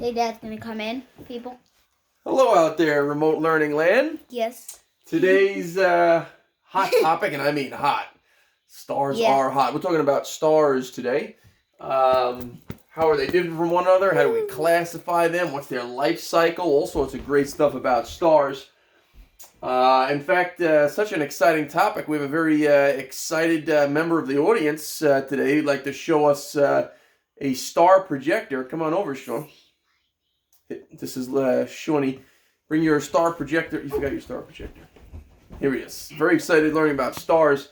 Hey, Dad's gonna come in, people. Hello out there, remote learning land. Yes. Today's hot topic, and I mean hot. Stars are hot. We're talking about stars today. How are they different from one another? How do we classify them? What's their life cycle? All sorts of great stuff about stars. In fact, such an exciting topic. We have a very excited member of the audience today who'd like to show us a star projector. Come on over, Sean. This is Shawnee. Bring your star projector. You forgot your star projector. Here he is. Very excited learning about stars.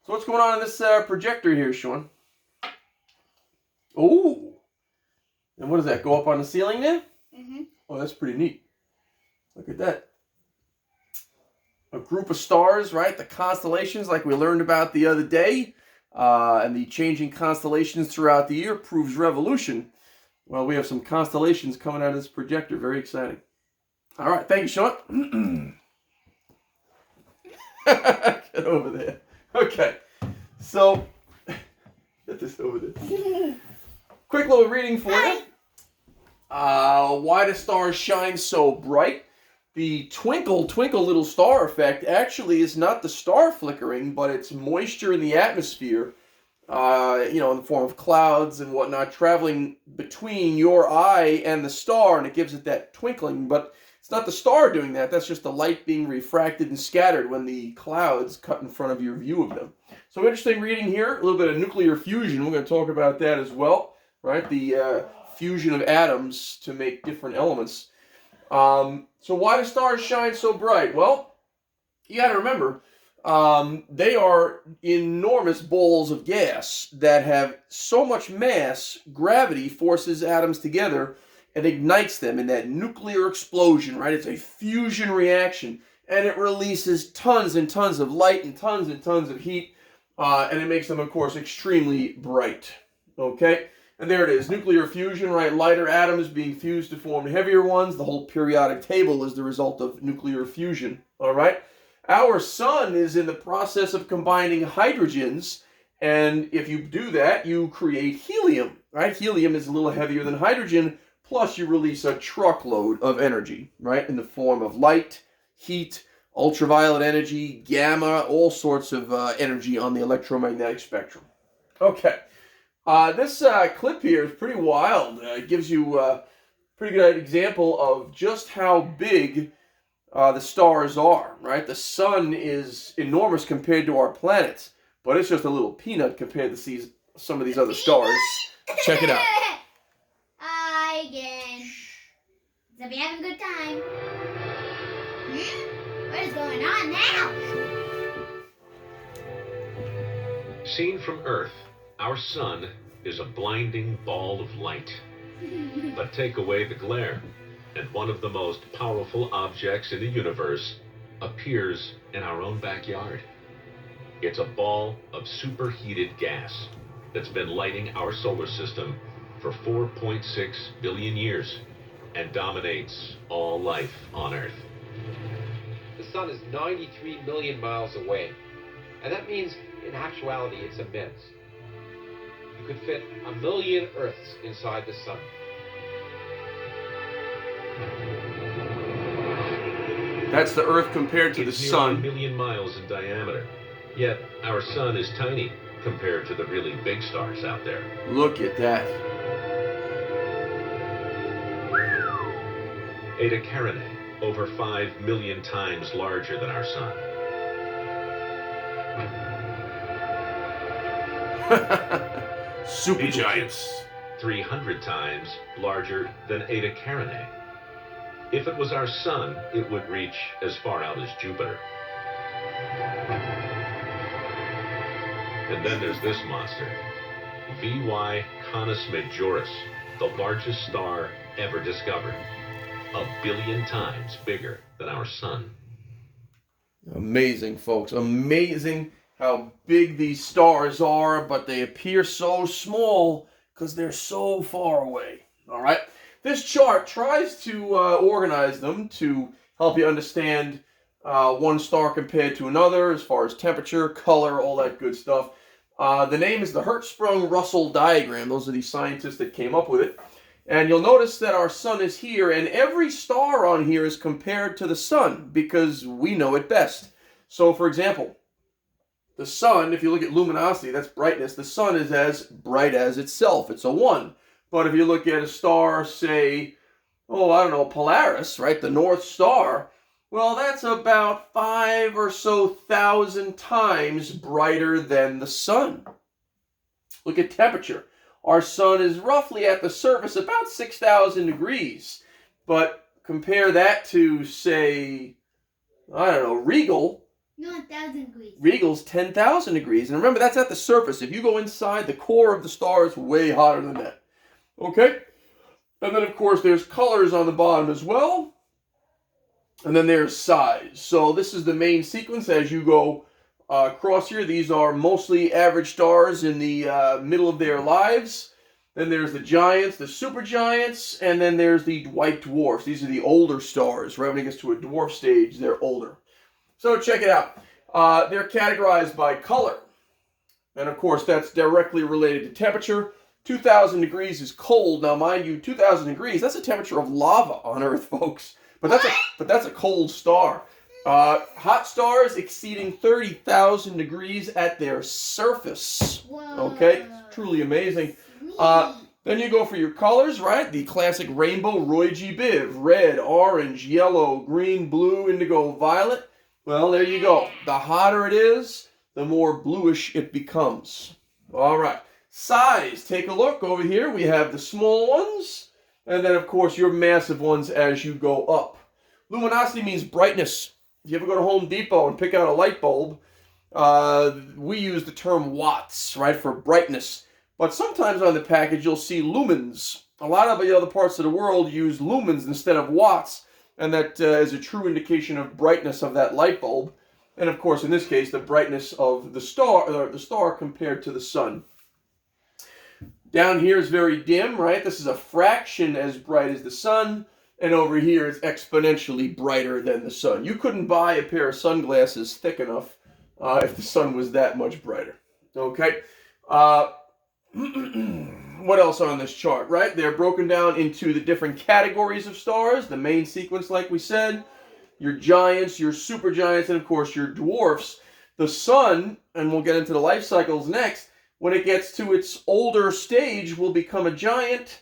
So what's going on in this projector here, Sean? Oh. And what does that go up on the ceiling there? Mm-hmm. Oh, that's pretty neat. Look at that. A group of stars, right? The constellations like we learned about the other day. And the changing constellations throughout the year proves revolution. Well, we have some constellations coming out of this projector. Very exciting. All right. Thank you, Sean. Get over there. Okay. So, get this over there. Quick little reading for you. Why do stars shine so bright? The twinkle, twinkle little star effect actually is not the star flickering, but it's moisture in the atmosphere. In the form of clouds and whatnot, traveling between your eye and the star, and it gives it that twinkling, but it's not the star doing that. That's just the light being refracted and scattered when the clouds cut in front of your view of them. So interesting reading here, a little bit of nuclear fusion. We're going to talk about that as well, right? The fusion of atoms to make different elements. So why do stars shine so bright? Well, you got to remember, they are enormous balls of gas that have so much mass, gravity forces atoms together and ignites them in that nuclear explosion, right? It's a fusion reaction, and it releases tons and tons of light and tons of heat, and it makes them, of course, extremely bright, okay? And there it is, nuclear fusion, right? Lighter atoms being fused to form heavier ones. The whole periodic table is the result of nuclear fusion, all right? Our sun is in the process of combining hydrogens, and if you do that, you create helium, right? Helium is a little heavier than hydrogen, plus you release a truckload of energy, right? In the form of light, heat, ultraviolet energy, gamma, all sorts of energy on the electromagnetic spectrum. Okay, this clip here is pretty wild. It gives you a pretty good example of just how big the stars are, right? The sun is enormous compared to our planets, but it's just a little peanut compared to some of these other stars. Check it out. Hi again. So we having a good time. What is going on now? Seen from Earth, our sun is a blinding ball of light. But take away the glare, and one of the most powerful objects in the universe appears in our own backyard. It's a ball of superheated gas that's been lighting our solar system for 4.6 billion years and dominates all life on Earth. The sun is 93 million miles away, and that means in actuality it's immense. You could fit 1 million Earths inside the sun. That's the Earth compared to the sun. It's nearly 1 million miles in diameter. Yet our sun is tiny compared to the really big stars out there. Look at that. Eta Carinae, over 5 million times larger than our sun. Supergiants. 300 times larger than Eta Carinae. If it was our sun, it would reach as far out as Jupiter. And then there's this monster, VY Canis Majoris, the largest star ever discovered. 1 billion times bigger than our sun. Amazing, folks. Amazing how big these stars are, but they appear so small because they're so far away. All right? This chart tries to organize them to help you understand one star compared to another as far as temperature, color, all that good stuff. The name is the Hertzsprung-Russell diagram. Those are the scientists that came up with it. And you'll notice that our sun is here, and every star on here is compared to the sun because we know it best. So, for example, the sun, if you look at luminosity, that's brightness, the sun is as bright as itself. It's a 1. But if you look at a star, say, oh, I don't know, Polaris, right, the North Star, well, that's about 5 or so thousand times brighter than the sun. Look at temperature. Our sun is roughly at the surface about 6,000 degrees. But compare that to, say, I don't know, Regal. No, 1,000 degrees. Regal's 10,000 degrees. And remember, that's at the surface. If you go inside, the core of the star is way hotter than that. Okay? And then, of course, there's colors on the bottom as well. And then there's size. So this is the main sequence as you go across here. These are mostly average stars in the middle of their lives. Then there's the giants, the supergiants, and then there's the white dwarfs. These are the older stars. Right when it gets to a dwarf stage, they're older. So check it out. They're categorized by color. And of course, that's directly related to temperature. 2,000 degrees is cold. Now, mind you, 2,000 degrees, that's the temperature of lava on Earth, folks. But that's a cold star. Hot stars exceeding 30,000 degrees at their surface. Whoa. Okay, truly amazing. Then you go for your colors, right? The classic rainbow, Roy G. Biv. Red, orange, yellow, green, blue, indigo, violet. Well, there you go. The hotter it is, the more bluish it becomes. All right. Size. Take a look over here. We have the small ones, and then, of course, your massive ones as you go up. Luminosity means brightness. If you ever go to Home Depot and pick out a light bulb, we use the term watts, right, for brightness. But sometimes on the package, you'll see lumens. A lot of the other parts of the world use lumens instead of watts. And that is a true indication of brightness of that light bulb. And of course, in this case, the brightness of the star compared to the sun. Down here is very dim, right? This is a fraction as bright as the sun. And over here is exponentially brighter than the sun. You couldn't buy a pair of sunglasses thick enough if the sun was that much brighter. Okay? What else on this chart, right? They're broken down into the different categories of stars. The main sequence, like we said, your giants, your supergiants, and of course your dwarfs. The sun, and we'll get into the life cycles next, when it gets to its older stage, will become a giant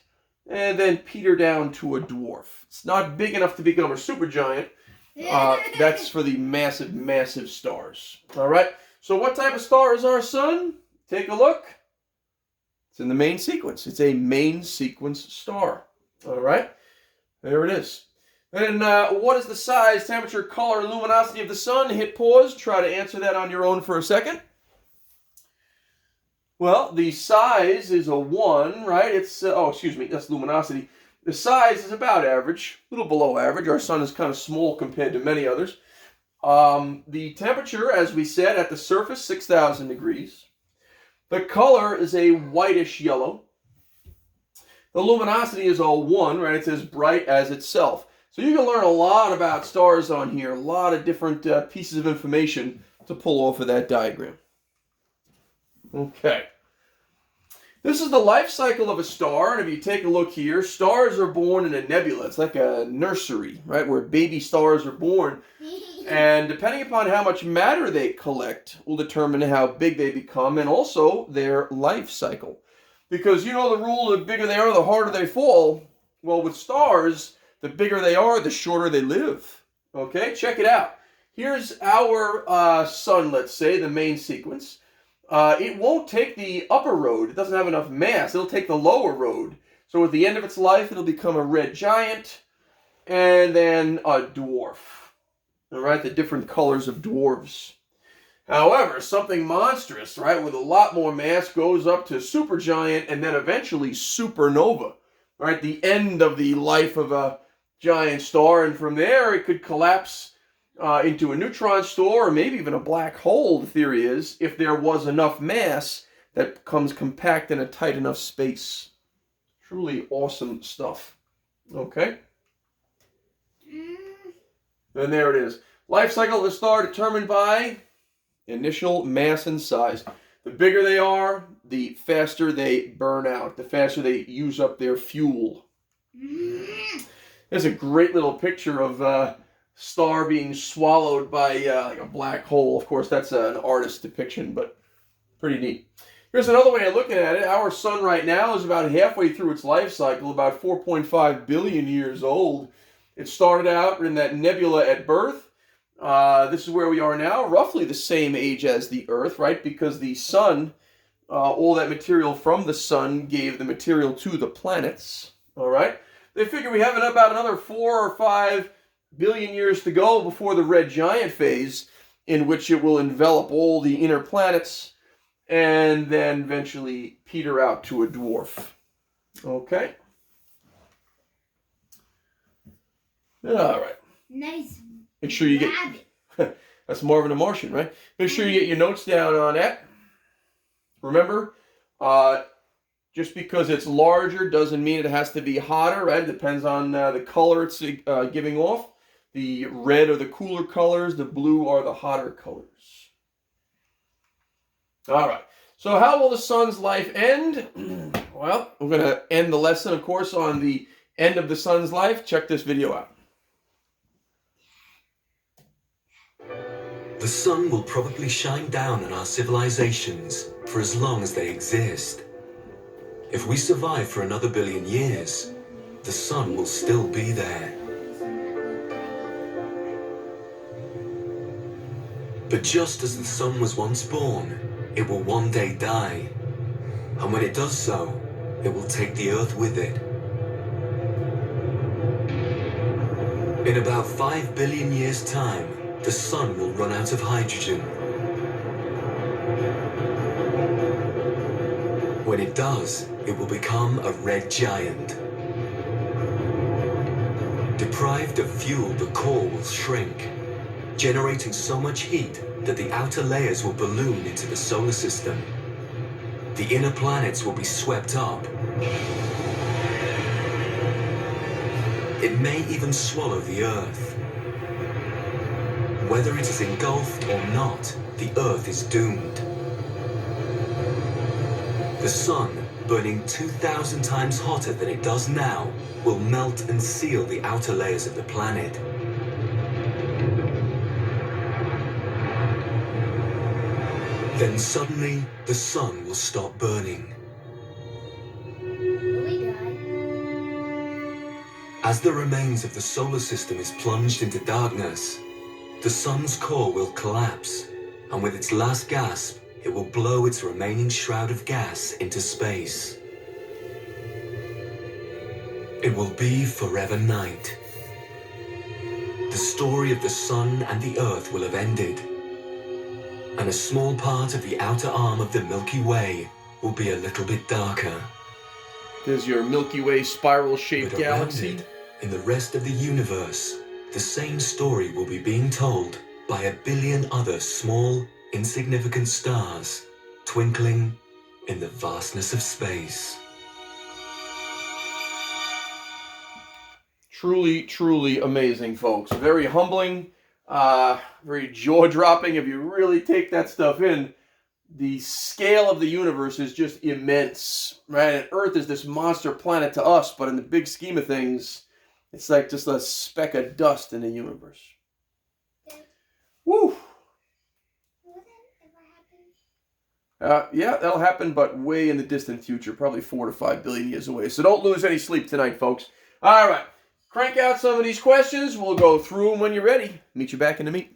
and then peter down to a dwarf. It's not big enough to become a supergiant. That's for the massive, massive stars. All right? So what type of star is our sun? Take a look. It's in the main sequence. It's a main sequence star. All right? There it is. And what is the size, temperature, color, luminosity of the sun? Hit pause. Try to answer that on your own for a second. Well, the size is a 1, right? It's, that's luminosity. The size is about average, a little below average. Our sun is kind of small compared to many others. The temperature, as we said, at the surface, 6,000 degrees. The color is a whitish yellow. The luminosity is all 1, right? It's as bright as itself. So you can learn a lot about stars on here, a lot of different pieces of information to pull off of that diagram. Okay. This is the life cycle of a star, and if you take a look here, stars are born in a nebula. It's like a nursery, right, where baby stars are born. And depending upon how much matter they collect will determine how big they become and also their life cycle. Because you know the rule, the bigger they are, the harder they fall. Well, with stars, the bigger they are, the shorter they live. Okay, check it out. Here's our sun, let's say, the main sequence. It won't take the upper road. It doesn't have enough mass. It'll take the lower road. So at the end of its life, it'll become a red giant and then a dwarf. All right, the different colors of dwarves. However, something monstrous, right, with a lot more mass goes up to supergiant and then eventually supernova. All right, the end of the life of a giant star. And from there, it could collapse into a neutron star or maybe even a black hole, the theory is, if there was enough mass that becomes compact in a tight enough space. Truly awesome stuff. Okay? And there it is. Life cycle of the star determined by initial mass and size. The bigger they are, the faster they burn out, the faster they use up their fuel. There's a great little picture of a star being swallowed by like a black hole. Of course, that's an artist's depiction, but pretty neat. Here's another way of looking at it. Our sun right now is about halfway through its life cycle, about 4.5 billion years old. It started out in that nebula at birth. This is where we are now, roughly the same age as the Earth, right? Because the sun, all that material from the sun gave the material to the planets, all right? They figure we have about another 4 or 5 billion years to go before the red giant phase, in which it will envelop all the inner planets and then eventually peter out to a dwarf. Okay? All right. Nice. Make sure you get... That's Marvin the Martian, right? Make sure you get your notes down on that. Remember, just because it's larger doesn't mean it has to be hotter, right? It depends on the color it's giving off. The red are the cooler colors. The blue are the hotter colors. All right. So how will the sun's life end? Well, we're going to end the lesson, of course, on the end of the sun's life. Check this video out. The sun will probably shine down on our civilizations for as long as they exist. If we survive for another billion years, the sun will still be there. But just as the sun was once born, it will one day die. And when it does so, it will take the earth with it. In about 5 billion years' time, the sun will run out of hydrogen. When it does, it will become a red giant. Deprived of fuel, the core will shrink, generating so much heat that the outer layers will balloon into the solar system. The inner planets will be swept up. It may even swallow the Earth. Whether it is engulfed or not, the Earth is doomed. The sun, burning 2,000 times hotter than it does now, will melt and seal the outer layers of the planet. Then suddenly, the sun will stop burning. Will we die? As the remains of the solar system is plunged into darkness, the sun's core will collapse, and with its last gasp, it will blow its remaining shroud of gas into space. It will be forever night. The story of the sun and the earth will have ended, and a small part of the outer arm of the Milky Way will be a little bit darker. There's your Milky Way spiral-shaped But around galaxy. it, in the rest of the universe, the same story will be being told by a billion other small, insignificant stars twinkling in the vastness of space. Truly, truly amazing, folks. Very humbling, very jaw-dropping if you really take that stuff in. The scale of the universe is just immense, right? And Earth is this monster planet to us, but in the big scheme of things, it's like just a speck of dust in the universe. Woo! Will that ever happen? Yeah, that'll happen, but way in the distant future, probably 4 to 5 billion years away. So don't lose any sleep tonight, folks. All right, crank out some of these questions. We'll go through them when you're ready. Meet you back in the meet.